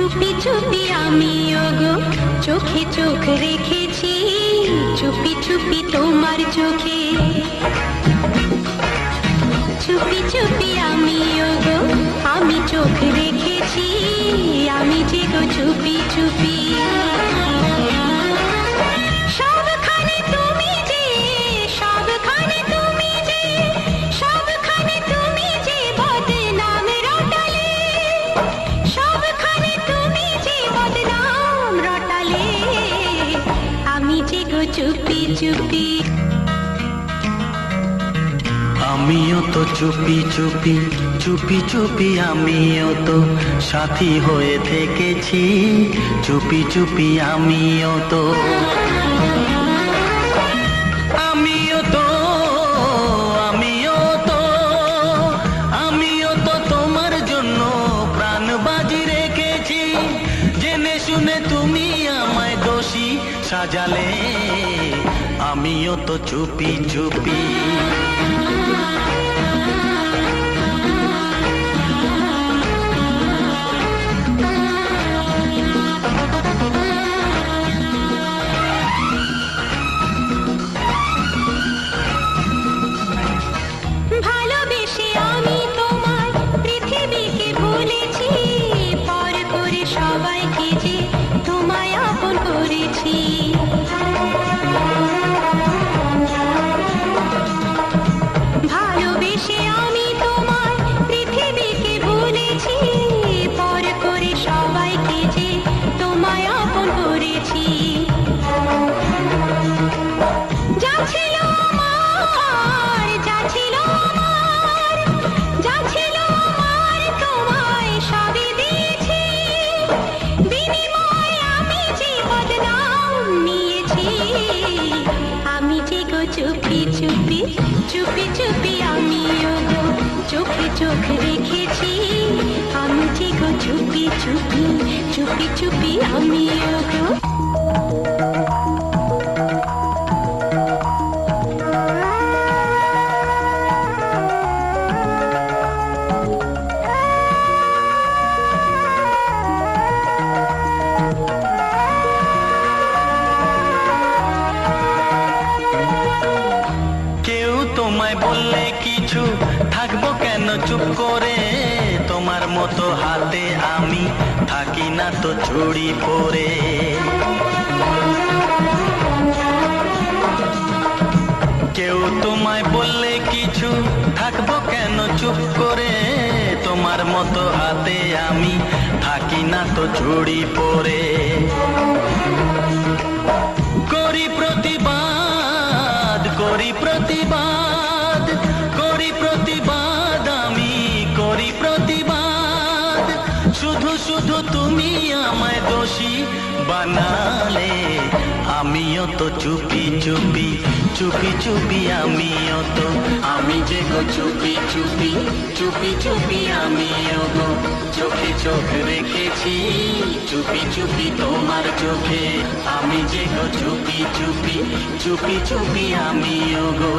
চুপি চুপি আমি ওগো চোখে চোখ রেখেছি, চুপি চুপি তোমার চোখে। চুপি চুপি আমি ওগো আমি চোখ রেখেছি, আমি যে গো চুপি চুপি। সবখানে তুমি যে, সবখানে তুমি যে, সবখানে তুমি যে বদনাম রটালে, সবখানে তুমি যে বদনাম রটালে, আমি যে গো চুপি চুপি। আমিও তো চুপি চুপি চুপি চুপি আমিও তো সাথী হয়ে থেকেছি, চুপি চুপি আমিও তো। আমিও তো আমিও তো আমিও তো তোমার জন্য প্রাণ বাজি রেখেছি, জেনে শুনে তুমি আমায় দোষী সাজালে, আমিও তো চুপি চুপি। ভালোবেসে আমি তোমার পৃথিবীকে ভুলেছি, পর করে সবাইকে যে তোমায় আপন করেছি। ভালোবেসে আমি তোমার পৃথিবীকে ভুলেছি, পর করে সবাইকে যে তোমায় আপন করেছি। যা ছিল আমার, যা ছিল আমার, যা ছিল আমার তোমায় সবই দিয়েছি, বিনিময়ে আমি যে বদনাম নিয়েছি, আমি যে গো চুপি চুপি চুপি চুপি আমি ওগো চোখে চোখ রেখেছি, আমি যে গো চুপি চুপি চুপি চুপি আমি ওগো। কেউ তোমায় বললে কিছু থাকবো কেন চুপ করে, তোমার মতো হাতে আমি থাকি না তো চুড়ি পরে। কেউ তোমায় বললে কিছু থাকবো কেন চুপ করে, তোমার মতো হাতে আমি থাকি না তো চুড়ি পরে। করি প্রতিবাদ, করি প্রতিবাদ, করি প্রতিবাদ, আমি করি প্রতিবাদ, শুধু শুধু তুমি আমায় দোষী বানালে, আমিও তো চুপি চুপি চুপি চুপি আমিও তো। আমি যে গো চুপি চুপি চুপি চুপি আমিও গো চোখে চোখ রেখেছি, চুপি চুপি তোমার চোখে, আমি যে গো চুপি চুপি চুপি চুপি আমিও গো।